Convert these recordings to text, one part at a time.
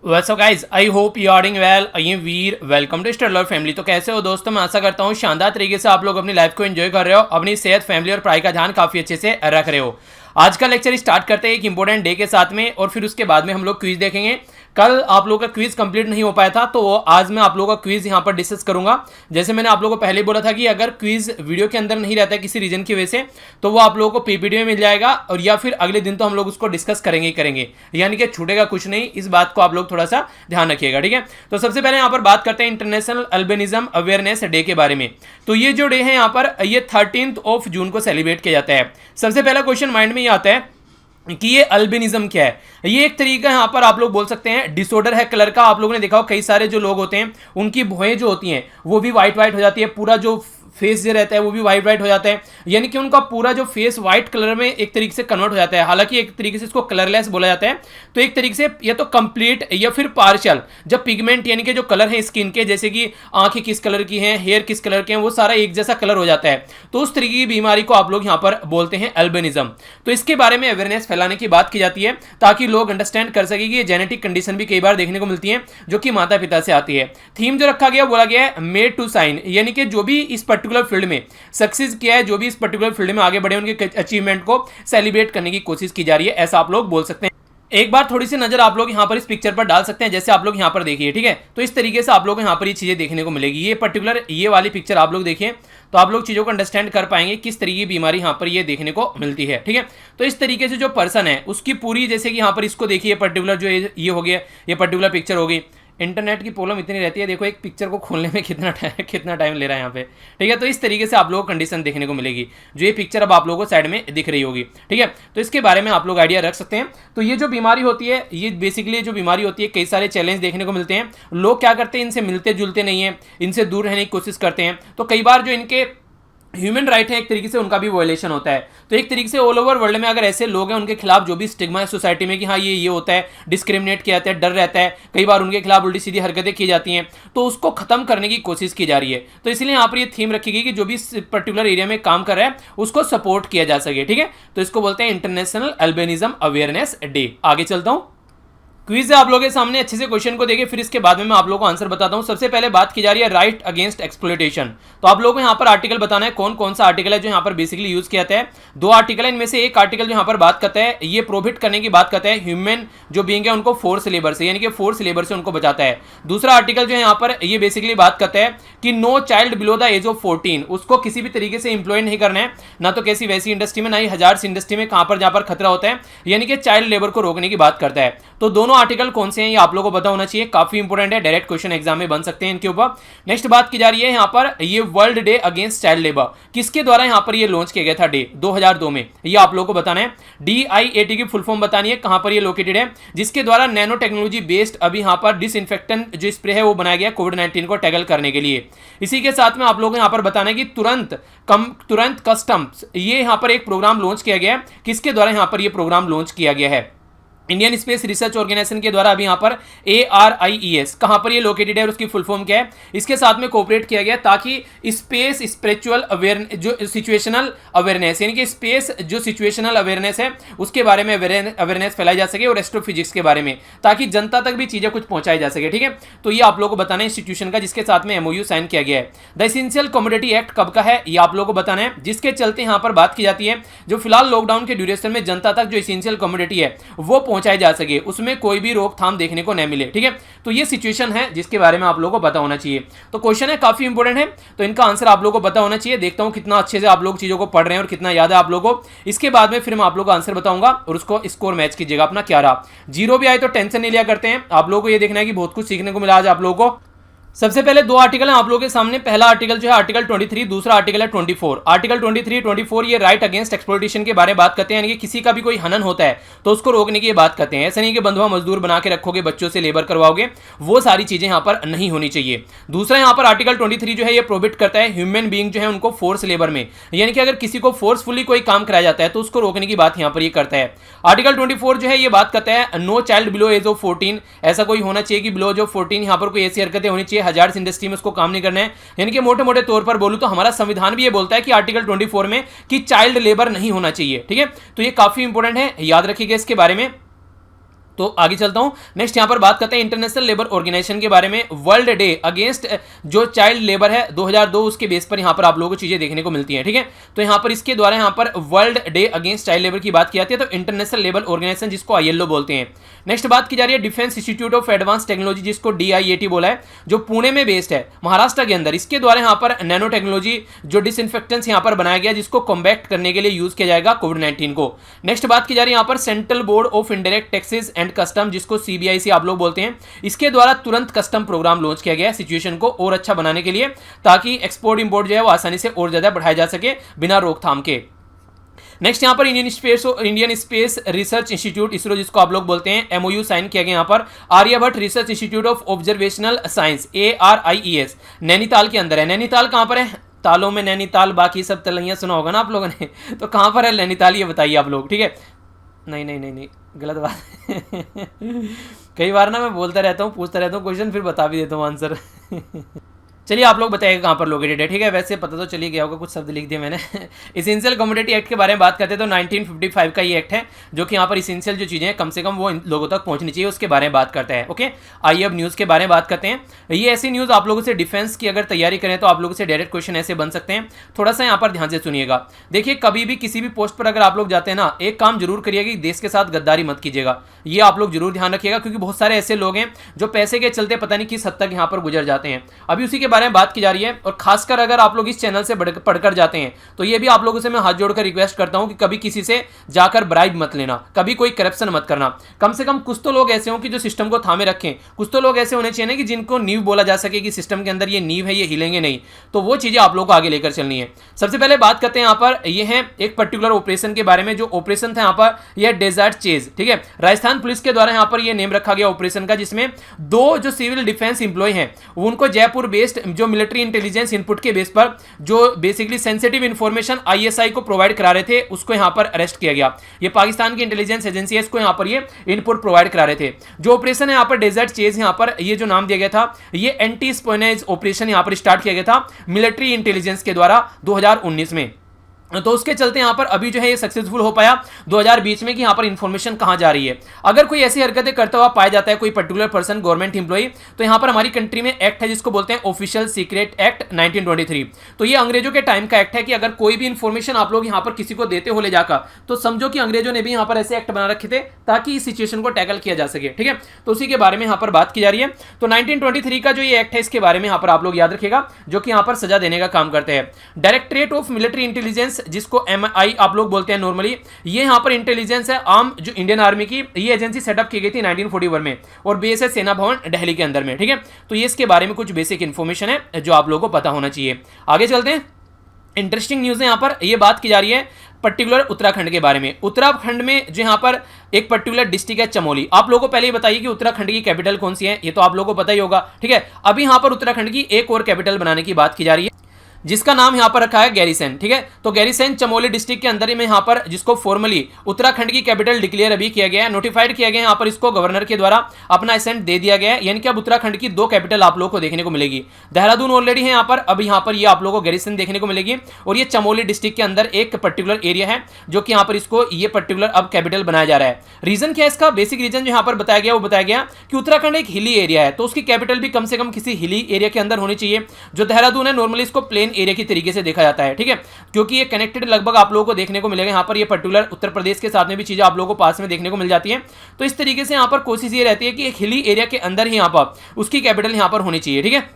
वैसे guys I hope you are doing well. I am Veer, welcome to Studler family. तो कैसे हो दोस्तों? मैं आशा करता हूँ शानदार तरीके से आप लोग अपनी लाइफ को एंजॉय कर रहे हो, अपनी सेहत, फैमिली और पढ़ाई का ध्यान काफी अच्छे से रख रहे हो। आज का लेक्चर स्टार्ट करते हैं एक इंपॉर्टेंट डे के साथ में, और फिर उसके बाद में हम लोग क्विज देखेंगे। कल आप लोगों का क्विज कंप्लीट नहीं हो पाया था, तो आज मैं आप लोगों का क्विज यहाँ पर डिस्कस करूंगा। जैसे मैंने आप लोगों को पहले बोला था कि अगर क्विज वीडियो के अंदर नहीं रहता है किसी रीजन की वजह से, तो वो आप लोगों को पीपीटी में मिल जाएगा, और या फिर अगले दिन तो हम लोग उसको डिस्कस करेंगे ही करेंगे, यानी कि छूटेगा कुछ नहीं। इस बात को आप लोग थोड़ा सा ध्यान रखिएगा, ठीक है। तो सबसे पहले यहाँ पर बात करते हैं इंटरनेशनल अल्बिनिज्म अवेयरनेस डे के बारे में। तो ये जो डे है यहाँ पर, ये 13 जून को सेलिब्रेट किया जाता है। सबसे पहला क्वेश्चन माइंड में ये आता है कि ये अल्बिनिज्म क्या है। ये एक तरीका यहाँ पर आप लोग बोल सकते हैं डिसऑर्डर है कलर का। आप लोगों ने देखा हो कई सारे जो लोग होते हैं उनकी भुएं जो होती हैं वो भी वाइट वाइट हो जाती है, पूरा जो फेस जो रहता है वो भी वाइट वाइट हो जाता है, यानी कि उनका पूरा जो फेस वाइट कलर में एक तरीके से कन्वर्ट हो जाता है। हालांकि एक तरीके से इसको कलरलेस बोला जाता है, तो एक तरीके से या तो कंप्लीट या फिर पार्शियल, जब पिगमेंट यानी कि जो कलर है स्किन के, जैसे कि आंखें किस कलर की हैं, हेयर किस कलर के हैं, वो सारा एक जैसा कलर हो जाता है, तो उस तरीके की बीमारी को आप लोग यहाँ पर बोलते हैं अल्बिनिज्म। तो इसके बारे में अवेयरनेस फैलाने की बात की जाती है ताकि लोग अंडरस्टैंड कर सके कि ये जेनेटिक कंडीशन भी कई बार देखने को मिलती है जो कि माता पिता से आती है। थीम जो रखा गया बोला गया है मेड टू साइन, यानी कि जो भी इस पर्टिकुलर फील्ड में सक्सेस किया है, जो भी इस पर्टिकुलर फील्ड में आगे बढ़े, उनके अचीवमेंट को सेलिब्रेट करने की कोशिश की जा रही है, ऐसा आप लोग बोल सकते हैं। एक बार थोड़ी सी नजर आप लोग यहाँ पर इस पिक्चर पर डाल सकते हैं, जैसे आप लोग यहाँ पर देखिए, ठीक है। तो इस तरीके से आप लोग यहाँ पर ये चीजें देखने को मिलेगी। ये पर्टिकुलर ये वाली पिक्चर आप लोग देखिए तो आप लोग चीजों को अंडरस्टैंड कर पाएंगे किस तरीके की बीमारी यहाँ पर ये देखने को मिलती है, ठीक है। तो इस तरीके से जो पर्सन है उसकी पूरी, जैसे कि यहाँ पर इसको देखिए, पर्टिकुलर जो ये हो गया, ये पर्टिकुलर पिक्चर हो गई। इंटरनेट की प्रॉब्लम इतनी रहती है, देखो एक पिक्चर को खोलने में कितना टाइम ले रहा है यहाँ पे, ठीक है। तो इस तरीके से आप लोगों को कंडीशन देखने को मिलेगी, जो ये पिक्चर अब आप लोगों को साइड में दिख रही होगी, ठीक है। तो इसके बारे में आप लोग आइडिया रख सकते हैं। तो ये जो बीमारी होती है, ये बेसिकली जो बीमारी होती है, कई सारे चैलेंज देखने को मिलते हैं। लोग क्या करते हैं, इनसे मिलते जुलते नहीं है, इनसे दूर रहने की कोशिश करते हैं, तो कई बार जो इनके ह्यूमन राइट है एक तरीके से उनका भी वायलेशन होता है। तो एक तरीके से ऑल ओवर वर्ल्ड में अगर ऐसे लोग हैं, उनके खिलाफ जो भी स्टिग्मा है सोसाइटी में कि हाँ ये होता है, डिस्क्रिमिनेट किया जाता है, डर रहता है, कई बार उनके खिलाफ उल्टी सीधी हरकतें की जाती हैं, तो उसको खत्म करने की कोशिश की जा रही है। तो इसलिए यहाँ पर ये थीम रखी गई कि जो भी इस पर्टिकुलर एरिया में काम कर रहा है उसको सपोर्ट किया जा सके, ठीक है। तो इसको बोलते हैं इंटरनेशनल अल्बिनिज्म अवेयरनेस डे। आगे चलता हूँ, क्विज है आप लोगों के सामने, अच्छे से क्वेश्चन को देखिए, फिर इसके बाद में मैं आप लोगों को आंसर बताता हूं। सबसे पहले बात की जा रही है राइट अगेंस्ट एक्सप्लॉयटेशन। तो आप लोगों को यहां पर आर्टिकल बताना है कौन कौन सा आर्टिकल है जो यहां पर बेसिकली यूज किया जाता है। दो आर्टिकल है, इनमें से एक आर्टिकल जो यहां पर बात करता है, ये प्रोहिबिट करने की बात करता है ह्यूमन जो बीइंग है उनको फोर्स लेबर से, यानी कि फोर्स लेबर से उनको बचाता है। दूसरा आर्टिकल जो है यहाँ पर, ये बेसिकली बात करता है कि no child below the age of 14, उसको किसी भी तरीके से इंप्लॉय नहीं करना है, ना तो कैसी वैसी इंडस्ट्री में, ना ही हजार्स इंडस्ट्री में, कहां पर जहां पर खतरा होता है, यानी कि चाइल्ड लेबर को रोकने की बात करता है। तो दोनों आर्टिकल कौन से हैं आप लोगों को पता होना चाहिए, काफी इंपोर्टेंट है, डायरेक्ट क्वेश्चन एग्जाम में बन सकते हैं इनके ऊपर। नेक्स्ट बात की जा रही है यहाँ पर, ये world day against child labour किसके द्वारा यहाँ पर ये लॉन्च किया गया था डे 2002 में, ये आप लोगों को बताना है। DIAT की फुल फॉर्म बतानी है, कहां पर ये लोकेटेड है, जिसके द्वारा नैनो टेक्नोलॉजी बेस्ड अभी यहाँ पर डिसइंफेक्टेंट जो स्प्रे है वो बनाया गया कोविड-19 को टैकल करने के लिए। इसी के साथ में आप लोगों को यहाँ पर बताना है कि तुरंत कस्टम्स, ये यहाँ पर एक प्रोग्राम लॉन्च किया गया है, किसके द्वारा यहाँ पर ये प्रोग्राम लॉन्च किया गया है, इंडियन स्पेस रिसर्च ऑर्गेनाइजेशन के द्वारा। अभी यहाँ पर ARIES कहां पर ये लोकेटेड है और उसकी फुल फॉर्म क्या है, इसके साथ में कोऑपरेट किया गया ताकि स्पेस स्पिरिचुअल अवेयरनेस, जो सिचुएशनल अवेयरनेस, यानी कि स्पेस जो सिचुएशनल अवेयरनेस है उसके बारे में अवेयरनेस फैलाई जा सके, और एस्ट्रोफिजिक्स के बारे में, ताकि जनता तक भी चीजें कुछ पहुंचाई जा सके, ठीक है। तो ये आप लोगों को बताना है इंस्टीट्यूशन का, जिसके साथ में MOU साइन किया गया है। द एसेंशियल कमोडिटी एक्ट कब का है, ये आप लोगों को बताना है, जिसके चलते यहाँ पर बात की जाती है जो फिलहाल लॉकडाउन के ड्यूरेशन में जनता तक जो एसेंशियल कमोडिटी है वो पहुंचाई जा सके, उसमें कोई भी रोकथाम देखने को नहीं मिले, ठीक है। तो ये सिचुएशन है जिसके बारे में आप लोगों को पता होना चाहिए। तो क्वेश्चन है काफी इंपोर्टेंट है, तो इनका आंसर आप लोगों को पता होना चाहिए। देखता हूं कितना अच्छे से आप लोग चीजों को पढ़ रहे हैं और कितना याद है आप लोगों को। इसके बाद में फिर मैं आप लोगों को आंसर बताऊंगा और उसको स्कोर मैच कीजिएगा अपना क्या रहा। जीरो भी आए तो टेंशन नहीं लिया करते हैं, आप लोगों को ये देखना है कि बहुत कुछ सीखने को मिला आज आप लोगों को। सबसे पहले दो आर्टिकल हैं आप लोगों के सामने। पहला आर्टिकल जो है आर्टिकल 23, दूसरा आर्टिकल है 24। आर्टिकल 23, 24 ये राइट अगेंस्ट एक्सप्लॉयटेशन के बारे में बात करते हैं, यानी कि किसी का भी कोई हनन होता है तो उसको रोकने की बात करते हैं। ऐसा नहीं कि बंधुआ मजदूर बना के रखोगे, बच्चों से लेबर करवाओगे, वो सारी चीजें यहाँ पर नहीं होनी चाहिए। दूसरा यहाँ पर आर्टिकल 23 जो है ये प्रोहिबिट करता है ह्यूमन बीइंग जो है उनको फोर्स लेबर में, यानी कि अगर किसी को फोर्सफुली कोई काम कराया जाता है तो उसको रोकने की बात यहाँ पर ये करता है। आर्टिकल 24 जो है ये बात करता है no child below age of 14, ऐसा कोई होना चाहिए कि बिलो जो 14 यहाँ पर कोई ऐसी हरकतें होनी चाहिए, हजार्स इंडस्ट्री में काम नहीं करना है। यानी कि मोटे मोटे तौर पर बोलूं तो हमारा संविधान भी ये बोलता है कि आर्टिकल 24 में कि चाइल्ड लेबर नहीं होना चाहिए, ठीक है। तो ये काफी इंपॉर्टेंट है, याद रखिएगा इसके बारे में। तो आगे चलता हूं। नेक्स्ट यहां पर बात करते हैं इंटरनेशनल लेबर ऑर्गेनाइजेशन के बारे में। वर्ल्ड डे अगेंस्ट जो चाइल्ड लेबर है 2002, उसके बेस पर यहां पर आप लोगों को चीजें देखने को मिलती हैं, ठीक है। तो यहां पर इसके द्वारा यहां पर world day against child labour की बात की जाती है, तो इंटरनेशनल लेबर ऑर्गेनाइजेशन जिसको ILO बोलते हैं। नेक्स्ट बात की जा रही है defence institute of advance technology, जिसको DIAT बोला है, जो पुणे में बेस्ड है, महाराष्ट्र के अंदर। इसके द्वारा यहां पर नैनो टेक्नोलॉजी जो डिसइंफेक्टेंट्स यहां पर बनाया गया, जिसको कॉम्बैक्ट करने के लिए यूज किया जाएगा कोविड-19 को। नेक्स्ट बात की जा रही है यहां पर central board of indirect taxes and custom, जिसको CBIC आप लोग बोलते हैं। इसके द्वारा तुरंत कस्टम प्रोग्राम लॉन्च किया गया है सिचुएशन को और अच्छा बनाने के लिए, ताकि एक्सपोर्ट इंपोर्ट जो है वो आसानी से और ज्यादा बढ़ाया जा सके बिना रोकथाम के। नेक्स्ट यहां पर Indian space research institute ISRO जिसको आप लोग बोलते हैं, MOU साइन किया गया यहां पर Aryabhatta research institute of observational science ARIES Nainital के अंदर है। नैनीताल कहां पर है? तालों में नैनीताल, बाकी सब तलैया सुना होगा ना आप लोगों ने। तो कहां पर है नैनीताल ये बताइए आप लोग, ठीक है। नहीं गलत बात। कई बार ना मैं बोलता रहता हूँ, पूछता रहता हूँ क्वेश्चन, फिर बता भी देता हूँ आंसर। चलिए आप लोग बताइएगा कहाँ पर लोकेटेड है, ठीक है। वैसे पता तो चलिए गया होगा, कुछ शब्द लिख दिए मैंने। इसेंशियल कमोडिटी एक्ट के बारे में बात करते हैं तो 1955 का ये एक्ट है, जो कि यहाँ पर इसेंशियल जो चीज़ें हैं कम से कम वो इन लोगों तक पहुँचनी चाहिए, उसके बारे में बात करते हैं। ओके, आइए अब न्यूज़ के बारे में बात करते हैं। ये ऐसी न्यूज़ आप लोगों से डिफेंस की अगर तैयारी करें तो आप लोगों से डायरेक्ट क्वेश्चन ऐसे बन सकते हैं। थोड़ा सा यहाँ पर ध्यान से सुनिएगा। देखिए, कभी भी किसी भी पोस्ट पर अगर आप लोग जाते हैं ना, एक काम जरूर करिएगा कि देश के साथ गद्दारी मत कीजिएगा। ये आप लोग जरूर ध्यान रखिएगा, क्योंकि बहुत सारे ऐसे लोग हैं जो पैसे के चलते पता नहीं किस हद तक यहाँ पर गुजर जाते हैं। अभी उसी के बारे में बात की जा रही है। और खासकर अगर आप लोग इस चैनल से पढ़कर जाते हैं तो ये भी आप लोगों से मैं हाथ जोड़कर रिक्वेस्ट करता हूं कि कभी किसी से जाकर ब्राइब मत लेना, कभी कोई करप्शन मत करना। कम से कम कुछ तो लोग ऐसे हों कि जो सिस्टम को थामे रखें, कुछ तो लोग ऐसे होने चाहिए ना कि जिनको नींव बोला जा सके कि सिस्टम के अंदर ये नींव है, ये हिलेंगे नहीं। तो वो चीजें आप लोग को आगे लेकर चलनी है। सबसे पहले बात करते हैं यहाँ पर, ये है एक पर्टिकुलर ऑपरेशन के बारे में। जो ऑपरेशन था यहाँ पर, यह डेजर्ट चेज, ठीक है। राजस्थान पुलिस के द्वारा यहाँ पर यह नेम रखा गया ऑपरेशन का, जिसमें 2 जो सिविल डिफेंस इंप्लॉय हैं उनको जयपुर बेस्ड जो मिलिट्री इंटेलिजेंस इनपुट के बेस पर जो बेसिकली सेंसिटिव इंफॉर्मेशन ISI को प्रोवाइड करा रहे थे, उसको यहां पर अरेस्ट किया गया। ये पाकिस्तान की इंटेलिजेंस एजेंसी है, इसको यहां पर ये इनपुट प्रोवाइड करा रहे थे। जो ऑपरेशन है यहां पर डेजर्ट चेज, यहां पर ये जो नाम दिया गया था, ये एंटी स्पायोनेज ऑपरेशन यहां पर स्टार्ट किया गया था मिलिट्री इंटेलिजेंस के द्वारा 2019 में। तो उसके चलते यहां पर अभी जो है ये सक्सेसफुल हो पाया 2020 में कि यहां पर इंफॉर्मेशन कहां जा रही है। अगर कोई ऐसी हरकतें करता हुआ पाया जाता है कोई पर्टिकुलर पर्सन, गवर्नमेंट इंप्लॉई, तो यहां पर हमारी कंट्री में एक्ट है जिसको बोलते हैं ऑफिशियल सीक्रेट एक्ट 1923। तो ये अंग्रेजों के टाइम का एक्ट है कि अगर कोई भी इंफॉर्मेशन आप लोग यहां पर किसी को देते हो ले जाकर, तो समझो कि अंग्रेजों ने भी यहां पर ऐसे एक्ट बना रखे थे ताकि इस सिचुएशन को टैकल किया जा सके, ठीक है। तो उसी के बारे में यहां पर बात की जा रही है। तो 1923 का जो ये एक्ट है, इसके बारे में यहां पर आप लोग याद रखिएगा, जो कि यहां पर सजा देने का काम करते हैं। डायरेक्टरेट ऑफ मिलिट्री इंटेलिजेंस, जिसको MI आप लोग बोलते हैं नॉर्मली, ये यहां पर इंटेलिजेंस है आर्म जो इंडियन आर्मी की। ये एजेंसी सेटअप की गई थी 1941 में और बेस है सेना भवन दिल्ली के अंदर में, ठीक है। तो ये इसके बारे में कुछ बेसिक इंफॉर्मेशन है जो आप लोगों को पता होना चाहिए। आगे चलते हैं। इंटरेस्टिंग न्यूज़ है यहाँ पर, ये बात की जा रही है पर्टिकुलर उत्तराखंड के बारे में। उत्तराखंड में जो यहाँ पर एक पर्टिकुलर डिस्ट्रिक्ट है चमोली। आप लोगों को पहले ही बताइए कि उत्तराखंड की कैपिटल कौन सी है, ये तो आप लोगों को पता ही होगा, ठीक है। अभी यहाँ पर उत्तराखंड की एक और कैपिटल बनाने की बात की जा रही है, जिसका नाम यहां पर रखा है गैरीसैंण, ठीक है। तो गैरीसैंण चमोली डिस्ट्रिक्ट के अंदर में यहां पर, जिसको फॉर्मली उत्तराखंड की कैपिटल डिक्लेयर अभी किया गया है, नोटिफाइड किया गया है, यहां पर इसको गवर्नर के द्वारा अपना असेंट दे दिया गया है। यानी कि अब उत्तराखंड की 2 कैपिटल आप लोगों को देखने को मिलेगी। देहरादून ऑलरेडी है यहां पर, अब यहां पर ये आप लोगों को गैरीसैंण देखने को मिलेगी। और ये चमोली डिस्ट्रिक्ट के अंदर एक पर्टिकुलर एरिया है जो कि यहां पर इसको ये पर्टिकुलर अब कैपिटल बनाया जा रहा है। रीजन क्या है इसका? बेसिक रीजन जो यहां पर बताया गया वो बताया गया कि उत्तराखंड एक हिली एरिया है, तो उसकी कैपिटल भी कम से कम किसी हिली एरिया के अंदर होनी चाहिए। जो देहरादून है नॉर्मली इसको प्लेन एरिया की तरीके से देखा जाता है, ठीक है, क्योंकि ये कनेक्टेड लगभग आप लोगों को देखने को मिलेगा। यहां पर ये पर्टिकुलर उत्तर प्रदेश के साथ में भी चीजें आप लोगों को पास में देखने को मिल जाती है। तो इस तरीके से यहां पर कोशिश ये रहती है कि एक हिली एरिया के अंदर ही यहां पर उसकी कैपिटल यहां पर होनी चाहिए, ठीक है।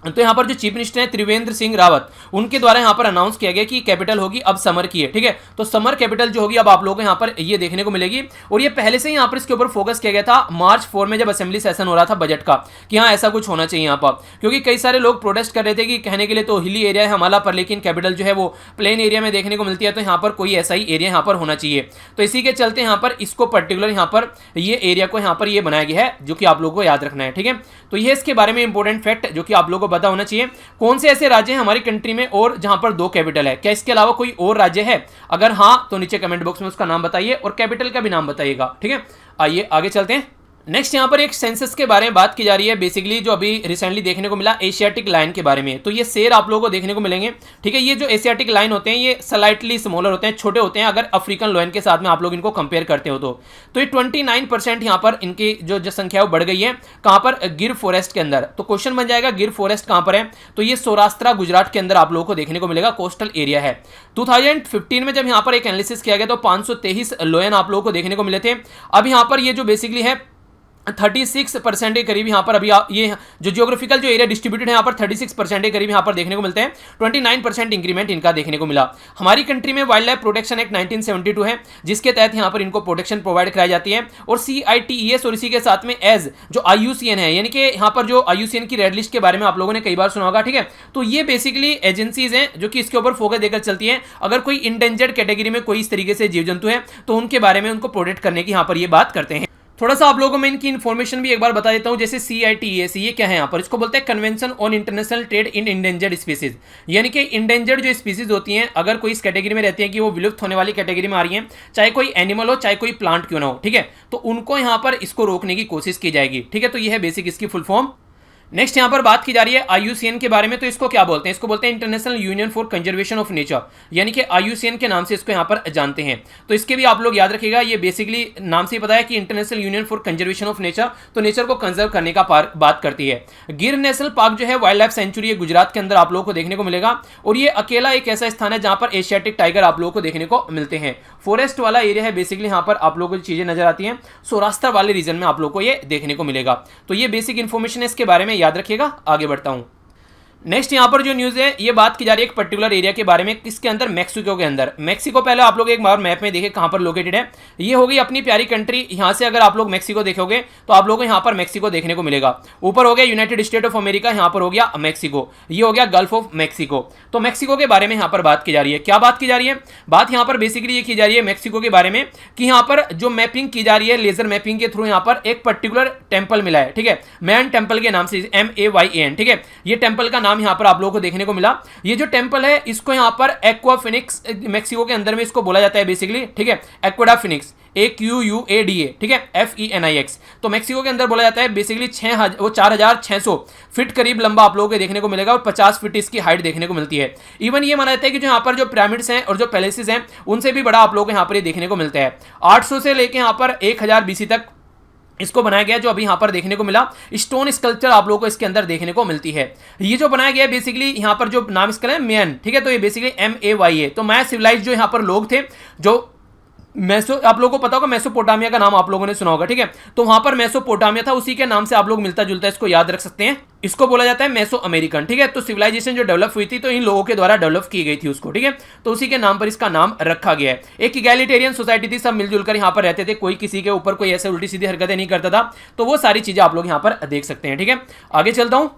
तो यहाँ पर जो चीफ मिनिस्टर है त्रिवेंद्र सिंह रावत, उनके द्वारा यहाँ पर अनाउंस किया गया कि कैपिटल होगी अब समर की है, ठीक है। तो समर कैपिटल जो होगी अब आप लोगों को यहाँ पर ये देखने को मिलेगी। और ये पहले से ही यहाँ पर इसके ऊपर फोकस किया गया था मार्च 4 में जब असेंबली सेशन हो रहा था बजट का, कि हाँ ऐसा कुछ होना चाहिए यहाँ पर, क्योंकि कई सारे लोग प्रोटेस्ट कर रहे थे कि कहने के लिए तो हिली एरिया है हमारा, पर लेकिन कैपिटल जो है वो प्लेन एरिया में देखने को मिलती है, तो यहाँ पर कोई ऐसा ही एरिया यहाँ पर होना चाहिए। तो इसी के चलते यहाँ पर इसको पर्टिकुलर यहाँ पर ये एरिया को यहाँ पर ये बनाया गया है, जो कि आप लोगों को याद रखना है, ठीक है। तो ये इसके बारे में इंपॉर्टेंट फैक्ट जो कि आप लोगों को पता होना चाहिए। कौन से ऐसे राज्य हैं हमारी कंट्री में और जहां पर 2 कैपिटल है? क्या इसके अलावा कोई और राज्य है? अगर हाँ तो नीचे कमेंट बॉक्स में उसका नाम बताइए और कैपिटल का भी नाम बताइएगा, ठीक है। आइए आगे चलते हैं। नेक्स्ट यहाँ पर एक सेंसस के बारे में बात की जा रही है, बेसिकली जो अभी रिसेंटली देखने को मिला एशियाटिक लाइन के बारे में। तो ये शेर आप लोगों को देखने को मिलेंगे, ठीक है। ये जो एशियाटिक लाइन होते हैं ये स्लाइटली स्मॉलर होते हैं, छोटे होते हैं अगर अफ्रीकन लायन के साथ में आप लोग इनको कंपेयर करते हो तो ये 29% यहाँ पर इनकी जो संख्या है वो बढ़ गई है। कहाँ पर? गिर फॉरेस्ट के अंदर। तो क्वेश्चन बन जाएगा गिर फॉरेस्ट कहाँ पर है, तो ये सौराष्ट्र गुजरात के अंदर आप लोगों को देखने को मिलेगा, कोस्टल एरिया है। 2015 में जब यहाँ पर एक एनालिसिस किया गया तो 523 लायन आप लोगों को देखने को मिले थे। अब यहाँ पर ये जो बेसिकली है 36% के करीब यहाँ पर अभी ये जो जियोग्राफिकल जो एरिया डिस्ट्रीब्यूटेड है यहाँ पर 36% के करीब यहाँ पर देखने को मिलते हैं। 29% इंक्रीमेंट इनका देखने को मिला। हमारी कंट्री में वाइल्ड लाइफ प्रोटेक्शन एक्ट 1972 है जिसके तहत यहाँ पर इनको प्रोटेक्शन प्रोवाइड कराई जाती है। और CITES और इसी के साथ में एज जो IUCN है, यानी कि यहाँ पर जो IUCN की रेड लिस्ट के बारे में आप लोगों ने कई बार सुना होगा, ठीक है। तो ये बेसिकली एजेंसीज हैं जो कि इसके ऊपर फोकस देकर चलती हैं। अगर कोई इंडेंजर्ड कैटेगरी में कोई इस तरीके से जीव जंतु है तो उनके बारे में उनको प्रोटेक्ट करने की यहाँ पर ये बात करते हैं। थोड़ा सा आप लोगों को मैं इनकी इन्फॉर्मेशन भी एक बार बता देता हूं। जैसे CITES ये क्या है यहाँ पर, इसको बोलते हैं convention on international trade in endangered species, यानी कि इंडेंजर्ड जो स्पीसीज होती हैं अगर कोई इस कैटेगरी में रहती हैं कि वो विलुप्त होने वाली कैटेगरी में आ रही हैं, चाहे कोई एनिमल हो चाहे कोई प्लांट क्यों ना हो, ठीक है, तो उनको यहाँ पर इसको रोकने की कोशिश की जाएगी, ठीक है। तो ये है बेसिक इसकी फुल फॉर्म। नेक्स्ट यहां पर बात की जा रही है IUCN के बारे में। तो इसको क्या बोलते हैं? इसको बोलते हैं international union for conservation of nature, यानी कि IUCN के नाम से इसको यहां पर जानते हैं। तो इसके भी आप लोग याद रखिएगा, ये बेसिकली नाम से ही पता है कि international union for conservation of nature, तो नेचर को कंजर्व करने का बात करती है। गिर नेशनल पार्क जो है वाइल्ड लाइफ सेंचुरी है, गुजरात के अंदर आप लोगों को देखने को मिलेगा। और ये अकेला एक ऐसा स्थान है जहां पर एशियाटिक टाइगर आप लोगों को देखने को मिलते हैं। फॉरेस्ट वाला एरिया है बेसिकली, यहां पर आप लोगों को चीजें नजर आती हैं। सौराष्ट्र वाले रीजन में आप लोगों को ये देखने को मिलेगा। तो ये बेसिक इंफॉर्मेशन है, इसके बारे में याद रखिएगा। आगे बढ़ता हूं। नेक्स्ट यहां पर जो न्यूज़ है ये बात की जा रही है एक पर्टिकुलर एरिया के बारे में, किसके अंदर? मैक्सिको के अंदर। मैक्सिको पहले आप लोग एक बार मैप में देखें कहां पर लोकेटेड है। ये होगी अपनी प्यारी कंट्री। यहां से अगर आप लोग मैक्सिको देखोगे तो आप लोगों को यहां पर मैक्सिको देखने को मिलेगा। ऊपर हो गया यूनाइटेड स्टेट ऑफ अमेरिका, यहां पर हो गया मैक्सिको, ये हो गया गल्फ ऑफ मैक्सिको। तो मैक्सिको के बारे में यहां पर बात की जा रही है। क्या बात की जा रही है? बात यहां पर बेसिकली ये की जा रही है मैक्सिको के बारे में कि यहां पर जो मैपिंग की जा रही है लेजर मैपिंग के थ्रू, यहां पर एक पर्टिकुलर टेंपल मिला है, ठीक है, मैन टेंपल के नाम से, MAYAN, ठीक है। ये टेंपल का नाम यहां पर आप लोगों को देखने को मिला। ये जो टेंपल है इसको यहां पर एक्वा फिनिक्स, मैक्सिको के अंदर में इसको बोला जाता है बेसिकली, ठीक है, एक्वाडा फिनिक्स, AQUADA, ठीक है, FENIX। तो मैक्सिको के अंदर बोला जाता है बेसिकली 4600 फीट करीब लंबा आप लोगों को देखने को मिलेगा और 50 फीट इसकी हाइट देखने को मिलती है। इवन ये माना जाता है कि जो यहाँ पर जो पिरामिड्स हैं और जो पैलेसेस हैं उनसे भी बड़ा आप लोगों को यहाँ पर ये देखने को मिलता है। 800 से लेके यहाँ पर 1000 BC तक इसको बनाया गया, जो अभी यहां पर देखने को मिला। स्टोन स्कल्पचर आप लोगों को इसके अंदर देखने को मिलती है। ये जो बनाया गया बेसिकली यहां पर जो नाम इसका है मैन, ठीक है, तो ये बेसिकली MAYA। तो मैं सिविलाइज जो यहां पर लोग थे जो आप लोगों को पता होगा मेसोपोटामिया का नाम आप लोगों ने सुना होगा, ठीक है। तो वहां पर मेसोपोटामिया था, उसी के नाम से आप लोग मिलता जुलता इसको याद रख सकते हैं। इसको बोला जाता है मेसो अमेरिकन, ठीक है। तो सिविलाइजेशन जो डेवलप हुई थी तो इन लोगों के द्वारा डेवलप की गई थी उसको, ठीक है, तो उसी के नाम पर इसका नाम रखा गया है। एक इगैलिटेरियन सोसाइटी थी, सब मिलजुल कर यहां पर रहते थे, कोई किसी के ऊपर कोई ऐसे उल्टी सीधी हरकतें नहीं करता था। तो वो सारी चीजें आप लोग यहां पर देख सकते हैं, ठीक है। आगे चलता हूं।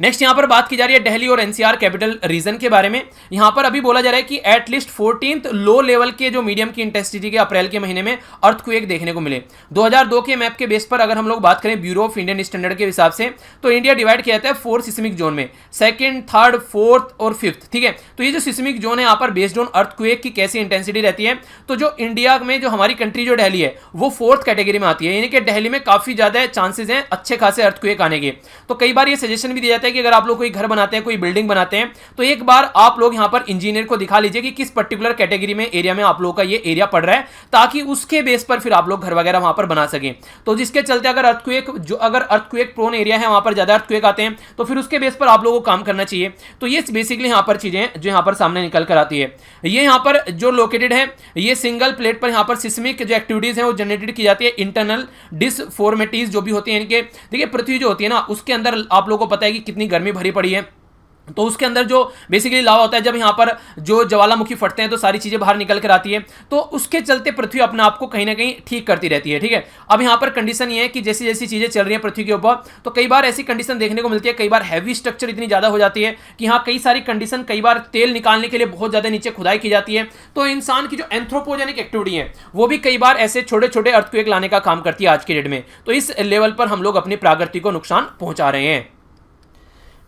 नेक्स्ट यहां पर बात की जा रही है दिल्ली और NCR कैपिटल रीजन के बारे में। यहां पर अभी बोला जा रहा है कि एटलीस्ट 14th लो लेवल के जो मीडियम की इंटेंसिटी के अप्रैल के महीने में अर्थक्वेक देखने को मिले। 2002 के मैप के बेस पर अगर हम लोग बात करें ब्यूरो ऑफ इंडियन स्टैंडर्ड के हिसाब से, तो इंडिया डिवाइड किया जाता है 4 सिस्मिक जोन में, 2nd, 3rd, 4th और 5th, ठीक है। तो ये जो सिस्मिक जोन है यहाँ पर बेस्ड ऑन अर्थक्वेक की कैसी इंटेंसिटी रहती है, तो जो इंडिया में जो हमारी कंट्री जो दिल्ली है वो 4th कैटेगरी में आती है, यानी कि दिल्ली में काफी ज्यादा चांसेस हैं अच्छे खासे अर्थक्वेक आने के। तो कई बार ये सजेशन भी दिया जाता है कि अगर आप लोग कोई घर बनाते हैं, कोई बिल्डिंग बनाते हैं, तो एक बार आप लोग यहां पर इंजीनियर को दिखा लीजिए कि किस पर्टिकुलर कैटेगरी में एरिया में आप लोगों का ये एरिया पड़ रहा है, ताकि उसके बेस पर फिर आप लोग घर वगैरह वहां पर बना सकें। तो जिसके चलते अगर अर्थक्वेक प्रोन एरिया है, वहां पर ज्यादा अर्थक्वेक आते हैं, तो फिर उसके बेस पर आप लोगों को काम करना चाहिए। तो ये बेसिकली यहां पर चीजें जो यहां पर सामने निकल कर आती है। ये यहां पर जो लोकेटेड है, ये सिंगल प्लेट पर यहां पर सिस्मिक जो एक्टिविटीज है वो जनरेटेड की जाती है। इंटरनल डिसफॉर्मिटीज जो भी होती है इनके, देखिए पृथ्वी जो होती है ना उसके अंदर आप लोगों को पता है कि कितनी गर्मी भरी पड़ी है, तो उसके अंदर जो बेसिकली लावा होता है, जब यहाँ पर जो ज्वालामुखी फटते हैं तो सारी चीजें बाहर निकल कर आती है, तो उसके चलते पृथ्वी अपने आप को कहीं ना कहीं ठीक करती रहती है, ठीक है। अब यहाँ पर कंडीशन ये है कि जैसी जैसी चीजें चल रही हैं पृथ्वी के ऊपर, तो कई बार ऐसी कंडीशन देखने को मिलती है, कई बार हैवी स्ट्रक्चर इतनी ज्यादा हो जाती है कि यहाँ कई सारी कंडीशन, कई बार तेल निकालने के लिए बहुत ज्यादा नीचे खुदाई की जाती है। तो इंसान की जो एंथ्रोपोजेनिक एक्टिविटी है वो भी कई बार ऐसे छोटे छोटे अर्थक्वेक लाने का काम करती है आज के डेट में। तो इस लेवल पर हम लोग अपनी प्रकृति को नुकसान पहुंचा रहे हैं।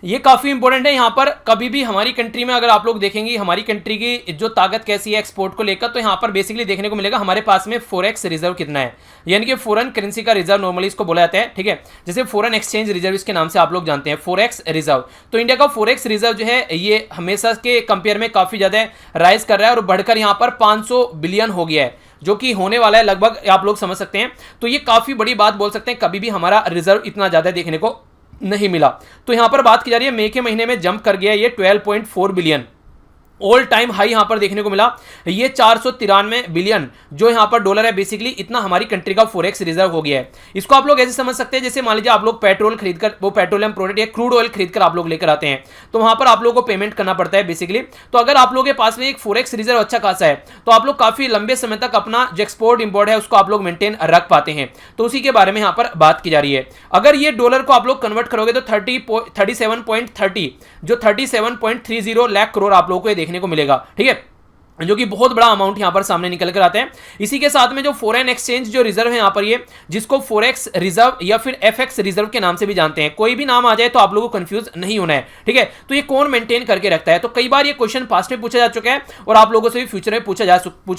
ये काफ़ी इंपॉर्टेंट है। यहाँ पर कभी भी हमारी कंट्री में अगर आप लोग देखेंगे हमारी कंट्री की जो ताकत कैसी है एक्सपोर्ट को लेकर, तो यहाँ पर बेसिकली देखने को मिलेगा हमारे पास में फॉरेक्स रिजर्व कितना है, यानी कि फॉरेन करेंसी का रिजर्व नॉर्मली इसको बोला जाता है, ठीक है। जैसे फॉरेन एक्सचेंज रिजर्व इसके नाम से आप लोग जानते हैं, फॉरेक्स रिजर्व। तो इंडिया का फॉरेक्स रिजर्व जो है ये हमेशा के कंपेयर में काफ़ी ज़्यादा राइज कर रहा है और बढ़कर यहाँ पर 500 बिलियन हो गया है, जो कि होने वाला है लगभग, आप लोग समझ सकते हैं। तो ये काफ़ी बड़ी बात बोल सकते हैं, कभी भी हमारा रिजर्व इतना ज़्यादा देखने को नहीं मिला। तो यहां पर बात की जा रही है मई के महीने में जंप कर गया ये 12.4 बिलियन, ऑल टाइम हाई यहां पर देखने को मिला। ये 493 बिलियन जो यहां पर डॉलर है, बेसिकली इतना हमारी कंट्री का फॉरेक्स रिजर्व हो गया है। इसको आप लोग ऐसे समझ सकते हैं जैसे मान लीजिए आप लोग पेट्रोल खरीदकर, वो पेट्रोलियम प्रोडक्ट या क्रूड ऑयल खरीदकर आप लोग लेकर आते हैं, तो वहां पर आप लोगों को पेमेंट करना पड़ता है बेसिकली। तो अगर आप लोगों के पास में एक फॉरेक्स रिजर्व अच्छा खासा है, तो आप लोग काफी लंबे समय तक अपना जो एक्सपोर्ट इंपोर्ट है उसको आप लोग मेंटेन रख पाते हैं। तो उसी के बारे में यहां पर बात की जा रही है। अगर ये डॉलर को आप लोग कन्वर्ट करोगे तो 37.30 जो 37.30 लाख करोड़ आप लोगों को देखने को मिलेगा, ठीक है, जो कि बहुत बड़ा अमाउंट यहां पर सामने निकल कर आता है। इसी के साथ में जो फॉरेन एक्सचेंज जो रिजर्व है यहां पर, ये जिसको फॉरेक्स रिजर्व या फिर एफएक्स रिजर्व के नाम से भी जानते हैं, कोई भी नाम आ जाए तो आप लोगों को कंफ्यूज नहीं होना है, ठीक है। तो ये कौन मेंटेन करके रखता है, तो कई बार ये क्वेश्चन पास्ट में पूछा जा चुका है और आप लोगों से भी फ्यूचर में पूछा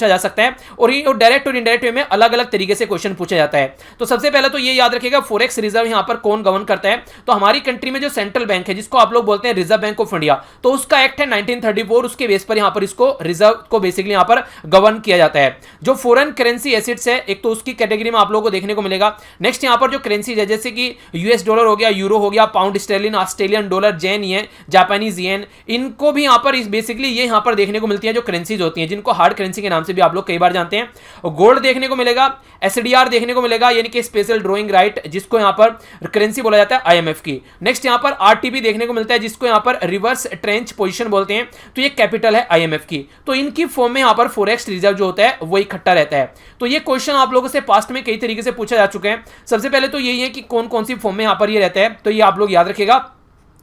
जा सकता है, और ये डायरेक्ट और इनडायरेक्ट वे में अलग अलग तरीके से क्वेश्चन पूछा जाता है। तो सबसे पहले तो ये याद रखिएगा फॉरेक्स रिजर्व यहां पर कौन गवर्न करता है, तो हमारी कंट्री में जो सेंट्रल बैंक है जिसको आप लोग बोलते हैं रिजर्व बैंक ऑफ इंडिया, तो उसका एक्ट है 1934, उसके बेस पर यहां पर इसको रिजर्व को बेसिकली यहां पर गवर्न किया जाता है। जो फॉरेन करेंसी एसेट्स है एक तो उसकी कैटेगरी में आप लोगों को देखने को मिलेगा। नेक्स्ट यहां पर जो करेंसीज है जैसे कि यूएस डॉलर हो गया, यूरो हो गया, पाउंड स्टर्लिन, ऑस्ट्रेलियन डॉलर, जेन ये जापानीज येन, इनको भी यहां पर बेसिकली ये यहां पर देखने को मिलती है जो करेंसीज होती हैं, जिनको हार्ड करेंसी के नाम से भी आप लोग कई बार जानते हैं। गोल्ड देखने को मिलेगा, एसडीआर देखने को मिलेगा, यानी कि स्पेशल ड्रॉइंग राइट, जिसको यहां पर करेंसी बोला जाता है आईएमएफ की। नेक्स्ट यहां पर आरटीपी देखने को मिलता है, जिसको यहां पर रिवर्स ट्रेंच पोजीशन बोलते हैं, तो ये कैपिटल है आईएमएफ की। तो इनकी फॉर्म में यहां पर फॉरेक्स रिजर्व जो होता है वो इकट्ठा रहता है। तो ये क्वेश्चन आप लोगों से पास्ट में कई तरीके से पूछा जा चुके हैं। सबसे पहले तो यही है कि कौन कौन सी फॉर्म में यहां पर ये रहता है, तो ये आप लोग याद रखिएगा,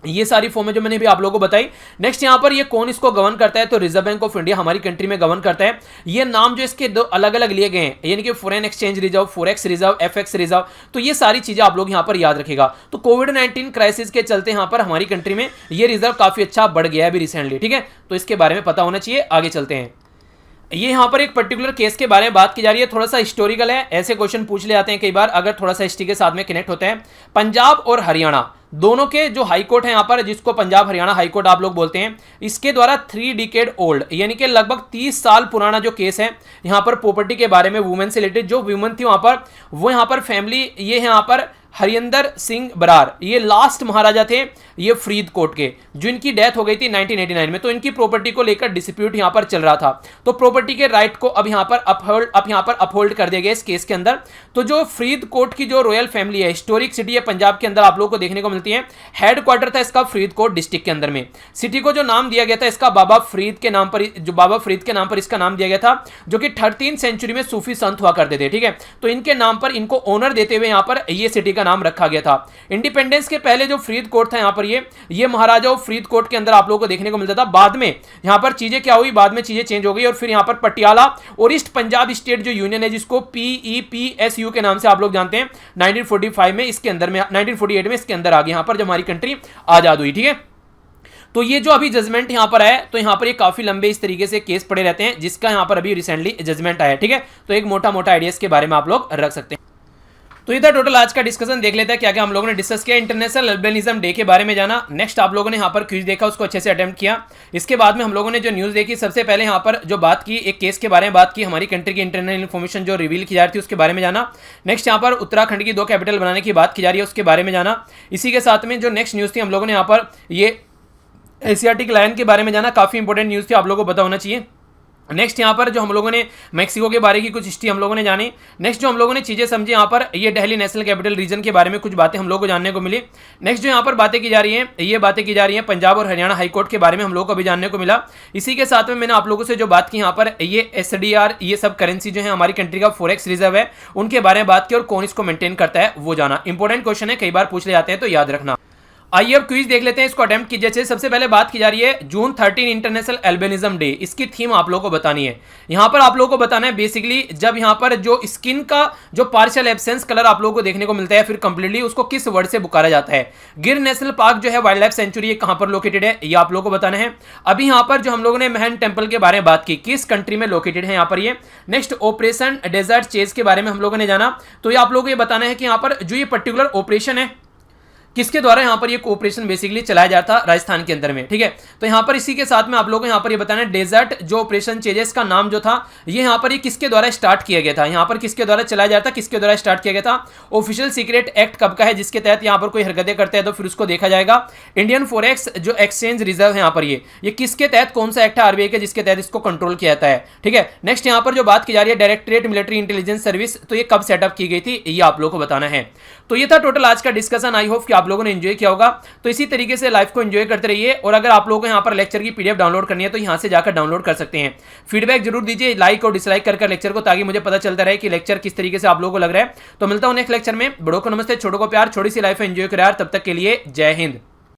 ये सारी फॉर्में जो मैंने भी आप लोगों को बताई। नेक्स्ट यहां पर ये कौन इसको गवर्न करता है, तो रिजर्व बैंक ऑफ इंडिया हमारी कंट्री में गवर्न करता है। ये नाम जो इसके दो अलग अलग लिए गए हैं, यानी कि foreign exchange reserve, forex reserve, FX reserve, तो ये सारी चीजें आप लोग यहां पर याद रखेगा। तो कोविड-19 क्राइसिस के चलते यहां पर हमारी कंट्री में ये रिजर्व काफी अच्छा बढ़ गया है अभी रिसेंटली, ठीक है। तो इसके बारे में पता होना चाहिए। आगे चलते हैं। ये यहां पर एक पर्टिकुलर केस के बारे में बात की जा रही है, थोड़ा सा हिस्टोरिकल है, ऐसे क्वेश्चन पूछ ले आते हैं कई बार अगर थोड़ा सा हिस्ट्री के साथ में कनेक्ट होते हैं। पंजाब और हरियाणा दोनों के जो हाई कोर्ट है यहां पर, जिसको पंजाब हरियाणा हाई कोर्ट आप लोग बोलते हैं, इसके द्वारा 3 डिकेड ओल्ड यानी कि लगभग 30 साल पुराना जो केस है यहां पर प्रॉपर्टी के बारे में, वुमेन से रिलेटेड जो वुमेन थी वहां पर, वो यहां पर फैमिली, ये यहां पर हरिंदर सिंह बरार, ये लास्ट महाराजा थे ये फरीदकोट के, जो इनकी डेथ हो गई थी 1989 में। तो इनकी प्रॉपर्टी को लेकर डिस्प्यूट यहां पर चल रहा था, तो प्रॉपर्टी के राइट को अब यहां पर अपहोल्ड कर दिया गया इस केस के अंदर। तो जो फरीदकोट की जो रॉयल फैमिली है, हिस्टोरिक सिटी है पंजाब के अंदर आप लोगों को देखने को मिलती है, हेडक्वार्टर था इसका फरीदकोट डिस्ट्रिक्ट के अंदर में। सिटी को जो नाम दिया गया था इसका बाबा फरीद के नाम पर, जो बाबा फरीद के नाम पर इसका नाम दिया गया था, जो कि 13th सेंचुरी में सूफी संत हुआ करते थे, ठीक है। तो इनके नाम पर इनको ऑनर देते हुए यहां पर ये सिटी का नाम रखा गया था। इंडिपेंडेंस के पहले जो फरीदकोट था यहां पर, ये महाराजा फरीदकोट के अंदर आप लोगों को देखने को मिलता था। बाद में यहां पर चीजें क्या हुई, बाद में चीजें चेंज हो गई और फिर यहां पर पटियाला और ईस्ट पंजाब स्टेट जो यूनियन है, जिसको PEPSU के नाम से आप लोग जानते हैं, 1945 में इसके अंदर में, 1948 में इसके अंदर आ गई यहां पर जब हमारी कंट्री आजाद हुई, ठीक है। तो ये जो अभी जजमेंट यहां पर है, तो यहां पर ये काफी लंबे इस तरीके से केस पड़े रहते हैं, जिसका यहां पर अभी रिसेंटली जजमेंट आया, ठीक है। तो एक मोटा मोटा आइडियाज के बारे में आप लोग रख सकते हैं। तो ये था टोटल आज का डिस्कशन। देख लेते हैं क्या क्या हम लोगों ने डिस्कस किया। इंटरनेशनल अल्बिनिज्म डे के बारे में जाना, नेक्स्ट आप लोगों ने यहाँ पर क्विज देखा, उसको अच्छे से अटेम्प्ट किया। इसके बाद में हम लोगों ने जो न्यूज़ देखी, सबसे पहले यहाँ पर जो बात की, एक केस के बारे में बात की, हमारी कंट्री की इंटरनल इन्फॉर्मेशन जो रिवील की जा रही थी उसके बारे में जाना। नेक्स्ट यहाँ पर उत्तराखंड की 2 कैपिटल बनाने की बात की जा रही है, उसके बारे में जाना। इसी के साथ में जो नेक्स्ट न्यूज़ थी हम लोगों ने यहाँ पर ये एशियाटिक लायन के बारे में जाना, काफ़ी इंपॉर्टेंट न्यूज़ थी, आप लोगों को पता होना चाहिए। नेक्स्ट यहाँ पर जो हम लोगों ने मैक्सिको के बारे की कुछ हिस्ट्री हम लोगों ने जानी। नेक्स्ट जो हम लोगों ने चीज़ें समझी, यहाँ पर ये दिल्ली नेशनल कैपिटल रीजन के बारे में कुछ बातें हम लोगों को जानने को मिली। नेक्स्ट जो यहाँ पर बातें की जा रही हैं, ये बातें की जा रही हैं पंजाब और हरियाणा हाई कोर्ट के बारे में हम लोगों को भी जानने को मिला। इसी के साथ में मैंने आप लोगों से जो बात की यहाँ पर, ये SDR, ये सब करेंसी जो है हमारी कंट्री का फॉरेक्स रिजर्व है, उनके बारे में बात की और कौन इसको मेंटेन करता है वो जाना। इंपॉर्टेंट क्वेश्चन है, कई बार पूछ ले जाते हैं, तो याद रखना। आइए अब क्विज देख लेते हैं, इसको अटेम्प्ट कीजिए। जैसे सबसे पहले बात की जा रही है जून 13 इंटरनेशनल एल्बिनिज्म डे, इसकी थीम आप लोगों को बतानी है। यहां पर आप लोगों को बताना है बेसिकली जब यहां पर जो स्किन का जो पार्शियल एब्सेंस कलर आप लोगों को देखने को मिलता है फिर कंप्लीटली उसको किस वर्ड से पुकारा जाता है। गिर नेशनल पार्क जो है वाइल्ड लाइफ सेंचुरी, ये कहां पर लोकेटेड है ये आप लोगों को बताना है। अभी यहां पर जो हम लोगों ने महन टेम्पल के बारे में बात की, किस कंट्री में लोकेटेड है यहां पर ये। नेक्स्ट ऑपरेशन डेजर्ट चेज के बारे में हम लोगों ने जाना, तो ये आप लोगों को ये बताना है कि यहां पर जो ये पर्टिकुलर ऑपरेशन है किसके द्वारा यहां पर ये ऑपरेशन बेसिकली चलाया जाता राजस्थान के अंदर में, ठीक है। तो यहां पर इसी के साथ में आप लोगों को यहां पर ये बताना है डेजर्ट जो ऑपरेशन चेजेस का नाम जो था ये यहां पर ये किसके द्वारा स्टार्ट किया गया था, यहां पर किसके द्वारा चलाया जाता, किसके द्वारा स्टार्ट किया गया था। ऑफिशियल सीक्रेट एक्ट कब का है जिसके तहत यहां पर कोई हरकतें करते हैं तो फिर उसको देखा जाएगा। इंडियन फॉरेक्स जो एक्सचेंज रिजर्व है यहां पर ये किसके तहत, कौन सा एक्ट है आरबीआई के जिसके तहत इसको कंट्रोल किया जाता है, ठीक है। नेक्स्ट यहां पर जो बात की जा रही है डायरेक्टरेट मिलिट्री इंटेलिजेंस सर्विस, तो ये कब सेटअप की गई थी ये आप लोगों को बताना है। तो ये था टोटल आज का डिस्कशन, आई होप कि आप लोगों ने एंजॉय किया होगा। तो इसी तरीके से लाइफ को एंजॉय करते रहिए, और अगर आप लोगों को यहां पर लेक्चर की पीडीएफ डाउनलोड करनी है तो यहां से जाकर डाउनलोड कर सकते हैं। फीडबैक जरूर दीजिए लाइक और डिसलाइक कर लेक्चर को, ताकि मुझे पता चलता रहे कि लेक्चर किस तरीके से आप लोगों को लग रहा है। तो मिलता हूं नेक्स्ट लेक्चर में, बड़ों को नमस्ते, छोटों को प्यार, छोटी सी लाइफ एंजॉय करें यार, तब तक के लिए जय हिंद।